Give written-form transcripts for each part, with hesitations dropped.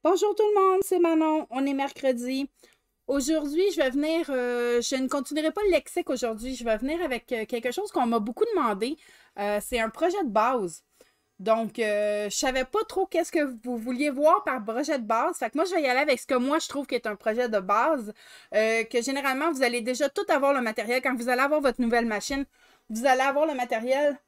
Bonjour tout le monde, c'est Manon, on est mercredi. Aujourd'hui, je vais venir, je ne continuerai pas le lexique aujourd'hui, je vais venir avec quelque chose qu'on m'a beaucoup demandé. C'est un projet de base. Donc, je savais pas trop qu'est-ce que vous vouliez voir par projet de base. Fait que moi, je vais y aller avec ce que moi, je trouve qui est un projet de base. Que généralement, vous allez déjà tout avoir le matériel. Quand vous allez avoir votre nouvelle machine, vous allez avoir le matériel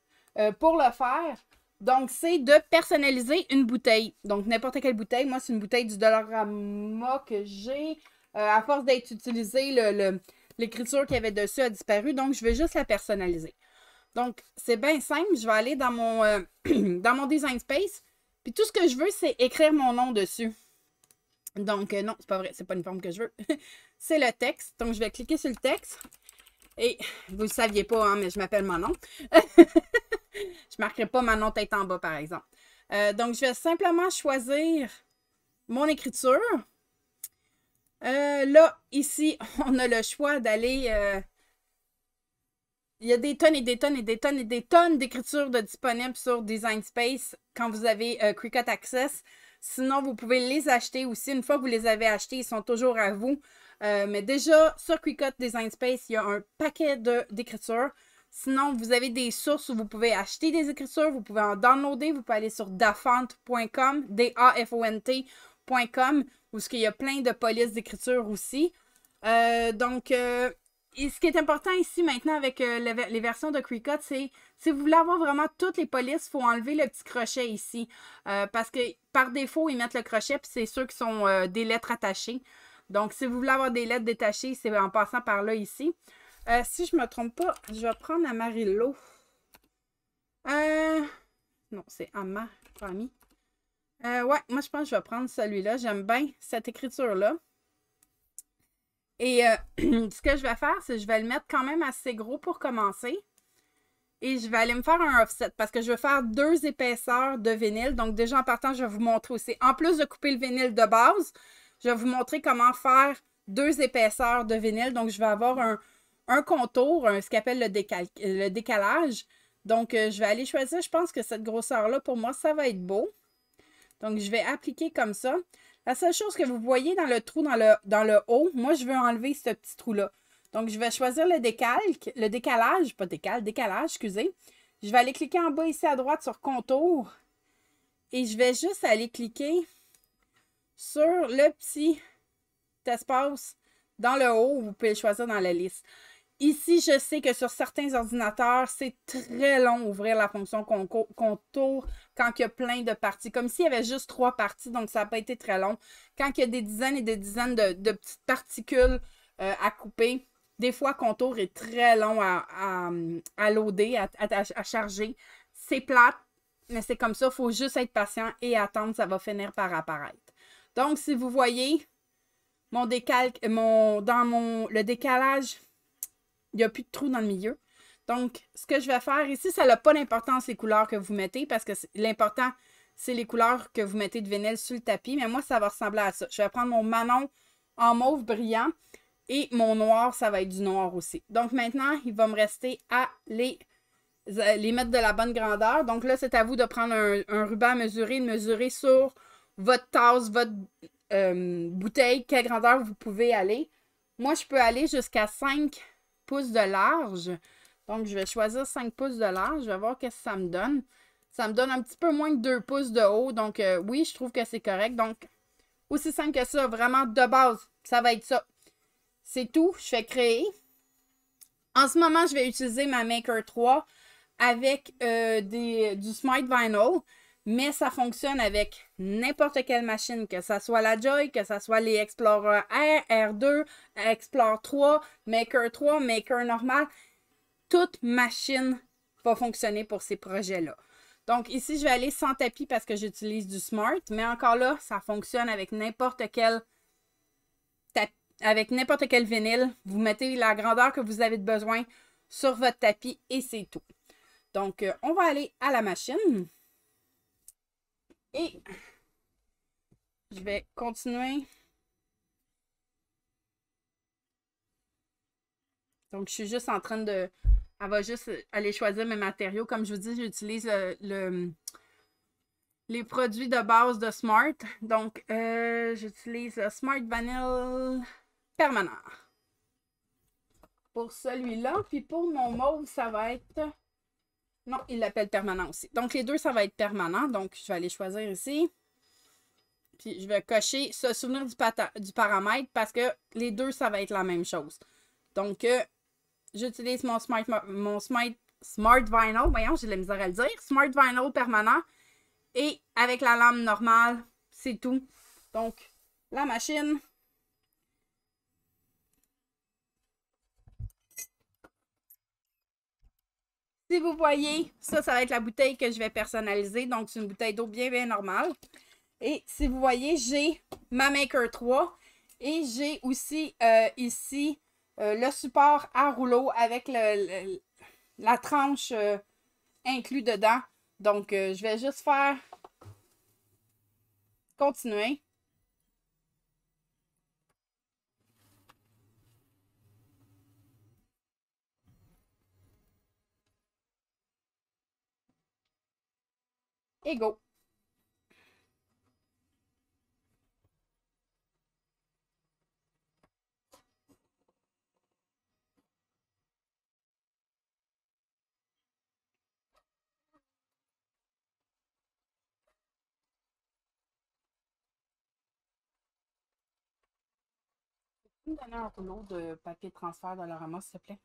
pour le faire. Donc, c'est de personnaliser une bouteille. Donc, n'importe quelle bouteille. Moi, c'est une bouteille du Dollarama que j'ai. À force d'être utilisée, l'écriture qu'il y avait dessus a disparu. Donc, je vais juste la personnaliser. Donc, c'est bien simple. Je vais aller dans mon, dans mon Design Space. Puis tout ce que je veux, c'est écrire mon nom dessus. Donc, non, c'est pas vrai. C'est pas une forme que je veux. C'est le texte. Donc, je vais cliquer sur le texte. Et vous ne le saviez pas, hein, mais je m'appelle Manon. Je ne marquerai pas Manon tête en bas, par exemple. Donc, je vais simplement choisir mon écriture. Là, ici, on a le choix d'aller... il y a des tonnes et des tonnes et des tonnes et des tonnes d'écritures disponibles sur Design Space quand vous avez Cricut Access. Sinon, vous pouvez les acheter aussi. Une fois que vous les avez achetés, ils sont toujours à vous. Mais déjà, sur Cricut Design Space, il y a un paquet d'écritures. Sinon, vous avez des sources où vous pouvez acheter des écritures. Vous pouvez en downloader. Vous pouvez aller sur dafont.com, D-A-F-O-N-T.com, où il y a plein de polices d'écriture aussi. Et ce qui est important ici maintenant avec les versions de Cricut, c'est si vous voulez avoir vraiment toutes les polices, il faut enlever le petit crochet ici. Parce que par défaut, ils mettent le crochet, puis c'est ceux qui sont des lettres attachées. Donc, si vous voulez avoir des lettres détachées, c'est en passant par là ici. Si je ne me trompe pas, je vais prendre Amarillo. Non, c'est Ama, pas Ami. Ouais, moi je pense que je vais prendre celui-là. J'aime bien cette écriture-là. Et ce que je vais faire, c'est que je vais le mettre quand même assez gros pour commencer. Et je vais aller me faire un offset parce que je vais faire 2 épaisseurs de vinyle. Donc déjà en partant, je vais vous montrer aussi. En plus de couper le vinyle de base, je vais vous montrer comment faire 2 épaisseurs de vinyle. Donc je vais avoir un contour, ce qu'on appelle le décalage. Donc je vais aller choisir, je pense que cette grosseur-là, pour moi, ça va être beau. Donc je vais appliquer comme ça. La seule chose que vous voyez dans le trou dans le haut, moi, je veux enlever ce petit trou-là. Donc, je vais choisir le décalage, pas décalage, excusez. Je vais aller cliquer en bas ici à droite sur contour. Et je vais juste aller cliquer sur le petit espace dans le haut. Vous pouvez le choisir dans la liste. Ici, je sais que sur certains ordinateurs, c'est très long ouvrir la fonction contour quand il y a plein de parties. Comme s'il y avait juste 3 parties, donc ça n'a pas été très long. Quand il y a des dizaines et des dizaines de petites particules à couper, des fois, contour est très long à loader, à charger. C'est plate, mais c'est comme ça. Il faut juste être patient et attendre, ça va finir par apparaître. Donc, si vous voyez, le décalage, il n'y a plus de trou dans le milieu. Donc, ce que je vais faire ici, ça n'a pas d'importance les couleurs que vous mettez parce que l'important, c'est les couleurs que vous mettez de vinyle sur le tapis. Mais moi, ça va ressembler à ça. Je vais prendre mon Manon en mauve brillant et mon noir, ça va être du noir aussi. Donc, maintenant, il va me rester à les mettre de la bonne grandeur. Donc là, c'est à vous de prendre un ruban à mesurer, de mesurer sur votre tasse, votre bouteille, quelle grandeur vous pouvez aller. Moi, je peux aller jusqu'à 5 pouces de large. Donc, je vais choisir 5 pouces de large. Je vais voir ce que ça me donne. Ça me donne un petit peu moins que 2 pouces de haut. Donc, oui, je trouve que c'est correct. Donc, aussi simple que ça, vraiment de base, ça va être ça. C'est tout. Je fais créer. En ce moment, je vais utiliser ma Maker 3 avec du Smart Vinyl. Mais ça fonctionne avec n'importe quelle machine, que ce soit la Joy, que ce soit les Explorer R, R2, Explorer 3, Maker 3, Maker normal. Toute machine va fonctionner pour ces projets-là. Donc ici, je vais aller sans tapis parce que j'utilise du Smart. Mais encore là, ça fonctionne avec n'importe quel vinyle. Vous mettez la grandeur que vous avez besoin sur votre tapis et c'est tout. Donc, on va aller à la machine. Et je vais continuer. Donc, je suis juste en train de... Elle va juste aller choisir mes matériaux. Comme je vous dis, j'utilise les produits de base de Smart. Donc, j'utilise le Smart Vanille permanent pour celui-là. Puis pour mon mauve, ça va être... Non, il l'appelle permanent aussi. Donc, les deux, ça va être permanent. Donc, je vais aller choisir ici. Puis, je vais cocher se souvenir du paramètre parce que les deux, ça va être la même chose. Donc, j'utilise mon Smart Vinyl. Voyons, j'ai de la misère à le dire. Smart Vinyl permanent. Et avec la lame normale, c'est tout. Donc, la machine. Si vous voyez, ça va être la bouteille que je vais personnaliser. Donc, c'est une bouteille d'eau bien, bien normale. Et si vous voyez, j'ai ma Maker 3 et j'ai aussi ici le support à rouleau avec la tranche inclus dedans. Donc, je vais juste faire continuer. Et go! Tu peux me donner un rouleau de papier de transfert Dollarama, s'il te plaît?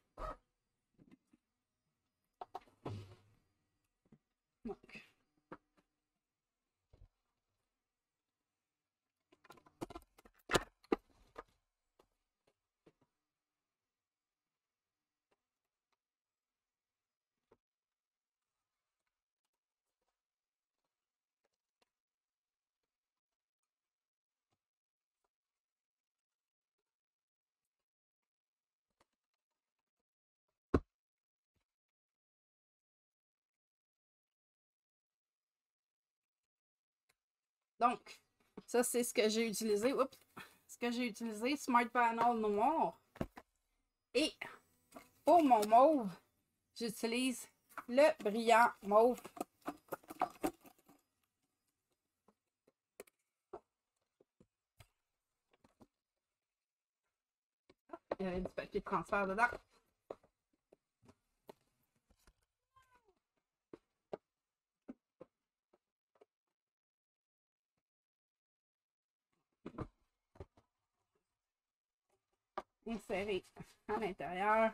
Donc, ça, c'est ce que j'ai utilisé. Oups! Ce que j'ai utilisé, Smart Panel noir. Et pour mon mauve, j'utilise le brillant mauve. Il y avait du papier de transfert dedans. Insérer à l'intérieur.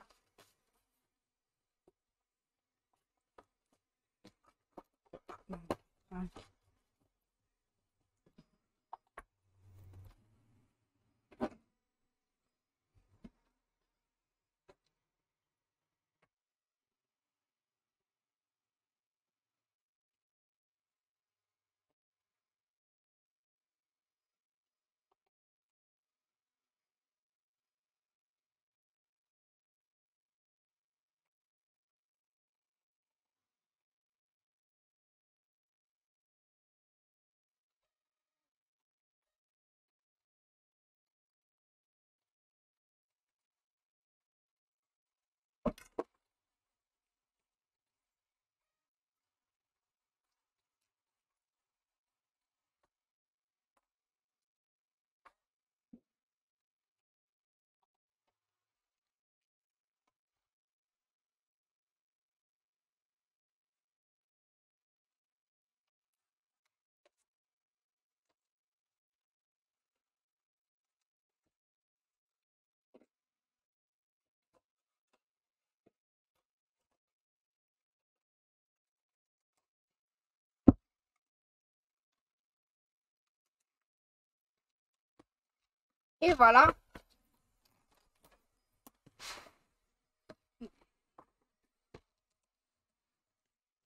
Et voilà.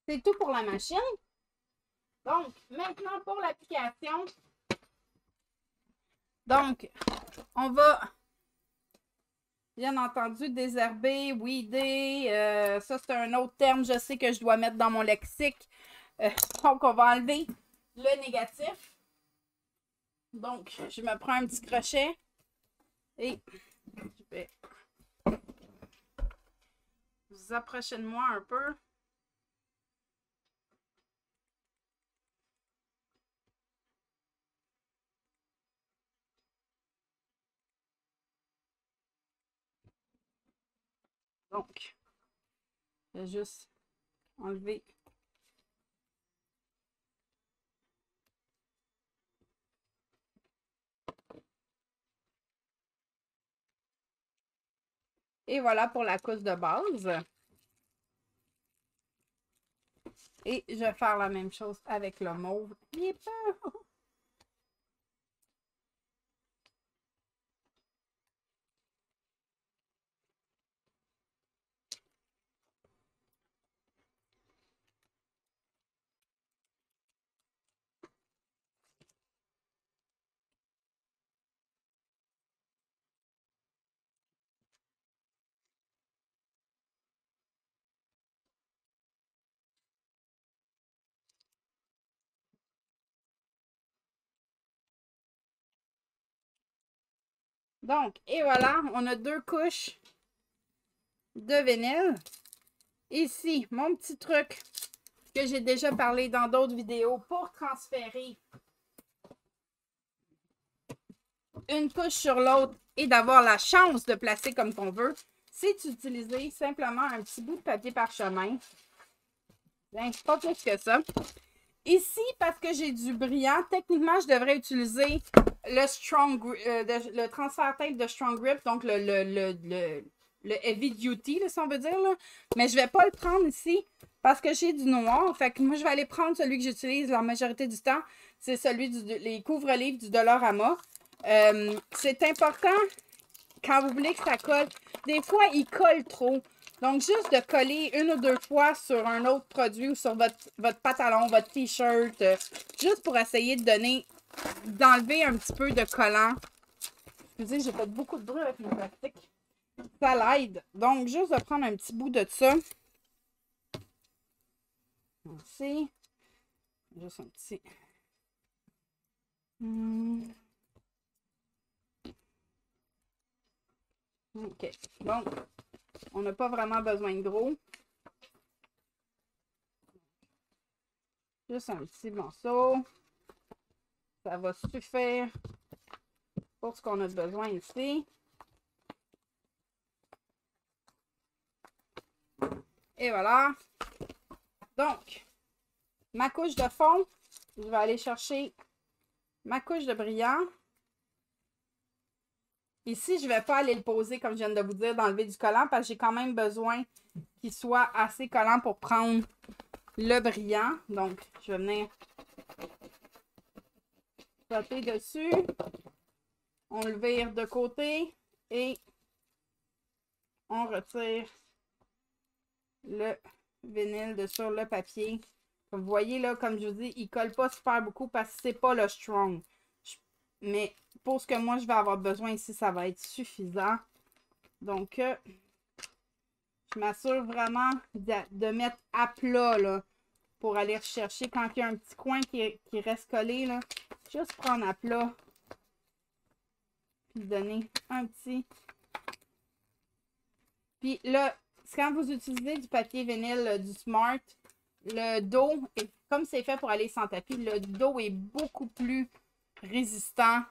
C'est tout pour la machine. Donc, maintenant pour l'application. Donc, on va, bien entendu, désherber, weeder. Ça, c'est un autre terme, je sais que je dois mettre dans mon lexique. Donc, on va enlever le négatif. Donc, je me prends un petit crochet et je vais vous approcher de moi un peu. Donc, je vais juste enlever. Et voilà pour la couche de base. Et je vais faire la même chose avec le mauve. Il est pas... Donc, et voilà, on a 2 couches de vanille. Ici, mon petit truc que j'ai déjà parlé dans d'autres vidéos pour transférer une couche sur l'autre et d'avoir la chance de placer comme qu'on veut, c'est d'utiliser simplement un petit bout de papier parchemin. Pas plus que ça. Ici, parce que j'ai du brillant, techniquement, je devrais utiliser le transfert tape de Strong Grip, donc le Heavy Duty, là, si on veut dire. Là. Mais je ne vais pas le prendre ici parce que j'ai du noir. Fait que moi, je vais aller prendre celui que j'utilise la majorité du temps. C'est celui les couvre-livres du Dollarama. C'est important quand vous voulez que ça colle. Des fois, il colle trop. Donc, juste de coller 1 ou 2 fois sur un autre produit ou sur votre pantalon, votre t-shirt, juste pour essayer d'enlever un petit peu de collant. Excusez, j'ai fait beaucoup de bruit avec mon plastique. Ça l'aide. Donc, juste de prendre un petit bout de ça. Ici. Juste un petit. OK. Donc, on n'a pas vraiment besoin de gros. Juste un petit morceau. Ça va suffire pour ce qu'on a besoin ici. Et voilà. Donc, ma couche de fond, je vais aller chercher ma couche de brillant. Ici, je ne vais pas aller le poser, comme je viens de vous dire, d'enlever du collant, parce que j'ai quand même besoin qu'il soit assez collant pour prendre le brillant. Donc, je vais venir sauter dessus. On le vire de côté et on retire le vinyle de sur le papier. Comme vous voyez, là, comme je vous dis, il ne colle pas super beaucoup parce que c'est pas le strong. Mais pour ce que moi, je vais avoir besoin ici, ça va être suffisant. Donc, je m'assure vraiment de mettre à plat, là, pour aller rechercher quand il y a un petit coin qui reste collé, là. Juste prendre à plat. Puis donner un petit. Puis là, quand vous utilisez du papier vinyle du Smart, le dos, comme c'est fait pour aller sans tapis, le dos est beaucoup plus résistant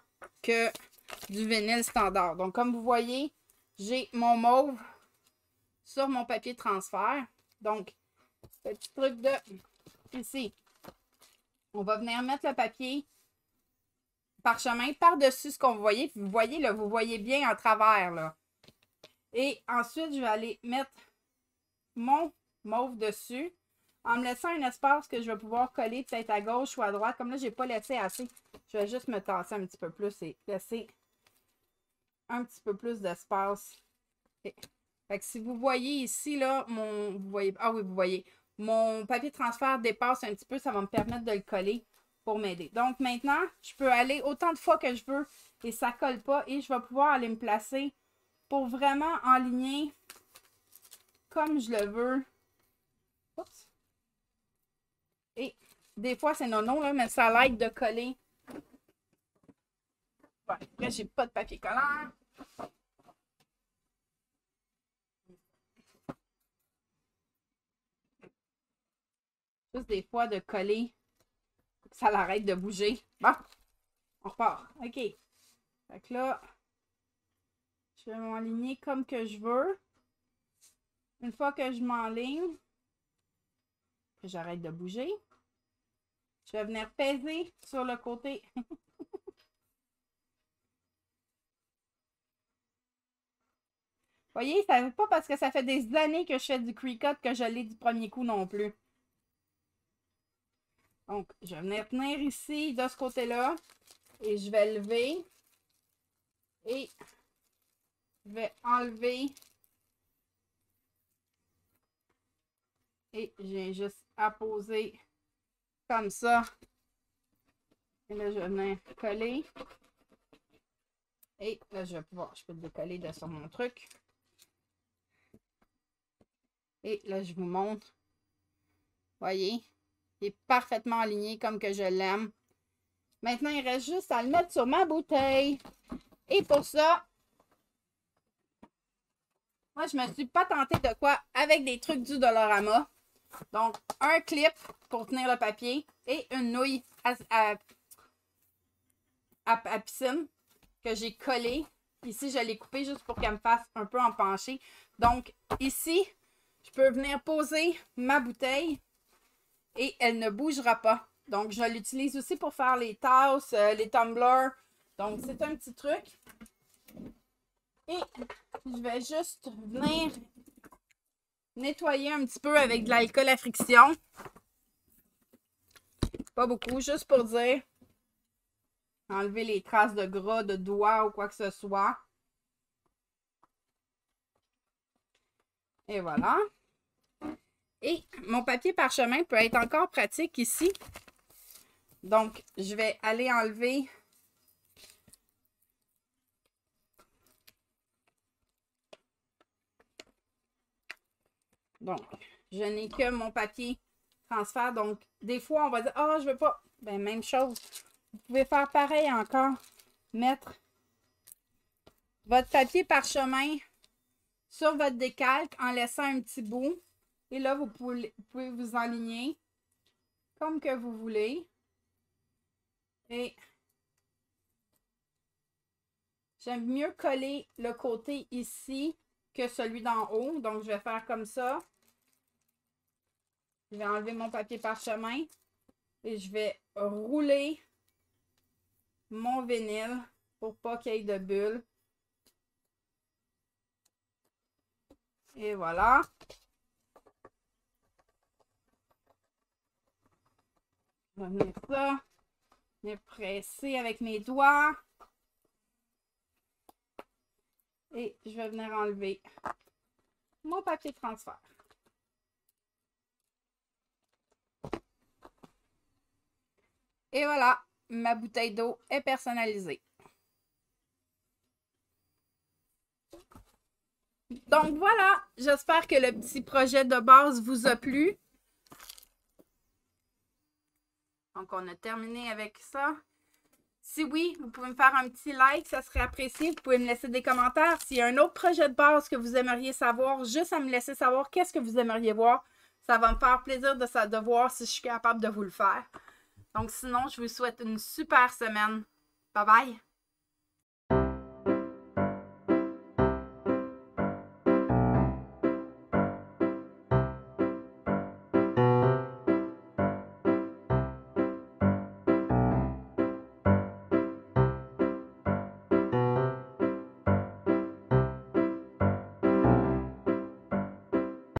que du vinyle standard. Donc, comme vous voyez, j'ai mon mauve sur mon papier de transfert. Donc, petit truc de ici. On va venir mettre le papier parchemin par-dessus ce qu'on voyait. Vous voyez, là, vous voyez bien en travers, là. Et ensuite, je vais aller mettre mon mauve dessus en me laissant un espace que je vais pouvoir coller peut-être à gauche ou à droite. Comme là, je n'ai pas laissé assez. Je vais juste me tasser un petit peu plus et laisser un petit peu plus d'espace. Fait que si vous voyez ici, là, vous voyez, ah oui, vous voyez, mon papier de transfert dépasse un petit peu, ça va me permettre de le coller pour m'aider. Donc maintenant, je peux aller autant de fois que je veux et ça ne colle pas et je vais pouvoir aller me placer pour vraiment enligner comme je le veux. Oups. Et des fois, c'est non, là, mais ça l'aide de coller. Bon, après, j'ai pas de papier collant. Juste des fois de coller. Ça l'arrête de bouger. Bon, on repart. OK. Fait que là, je vais m'aligner comme que je veux. Une fois que je m'enligne, que j'arrête de bouger, je vais venir peser sur le côté. Voyez, ça ne veut pas parce que ça fait des années que je fais du Cricut que je l'ai du premier coup non plus. Donc, je vais venir tenir ici, de ce côté-là, et je vais lever. Et je vais enlever. Et j'ai juste à poser comme ça. Et là, je vais venir coller. Et là, je peux le décoller de sur mon truc. Et là, je vous montre. Voyez, il est parfaitement aligné comme que je l'aime. Maintenant, il reste juste à le mettre sur ma bouteille. Et pour ça, moi, je me suis pas tentée de quoi avec des trucs du Dollarama. Donc, un clip pour tenir le papier et une nouille à piscine que j'ai collée. Ici, je l'ai coupée juste pour qu'elle me fasse un peu en penché. Donc, ici, je peux venir poser ma bouteille et elle ne bougera pas. Donc, je l'utilise aussi pour faire les tasses, les tumblers. Donc, c'est un petit truc. Et je vais juste venir nettoyer un petit peu avec de l'alcool à friction. Pas beaucoup, juste pour dire. Enlever les traces de gras, de doigts ou quoi que ce soit. Et voilà. Et mon papier parchemin peut être encore pratique ici. Donc, je vais aller enlever donc, je n'ai que mon papier transfert. Donc, des fois, on va dire, ah, je veux pas. Ben, même chose. Vous pouvez faire pareil encore. Mettre votre papier parchemin sur votre décalque en laissant un petit bout. Et là, vous pouvez vous enligner comme que vous voulez. Et j'aime mieux coller le côté ici que celui d'en haut. Donc, je vais faire comme ça. Je vais enlever mon papier parchemin et je vais rouler mon vinyle pour pas qu'il y ait de bulles. Et voilà. Je vais venir ça. Je vais presser avec mes doigts. Et je vais venir enlever mon papier transfert. Et voilà, ma bouteille d'eau est personnalisée. Donc voilà, j'espère que le petit projet de base vous a plu. Donc on a terminé avec ça. Si oui, vous pouvez me faire un petit like, ça serait apprécié. Vous pouvez me laisser des commentaires. S'il y a un autre projet de base que vous aimeriez savoir, juste à me laisser savoir qu'est-ce que vous aimeriez voir. Ça va me faire plaisir de voir si je suis capable de vous le faire. Donc sinon, je vous souhaite une super semaine. Bye bye!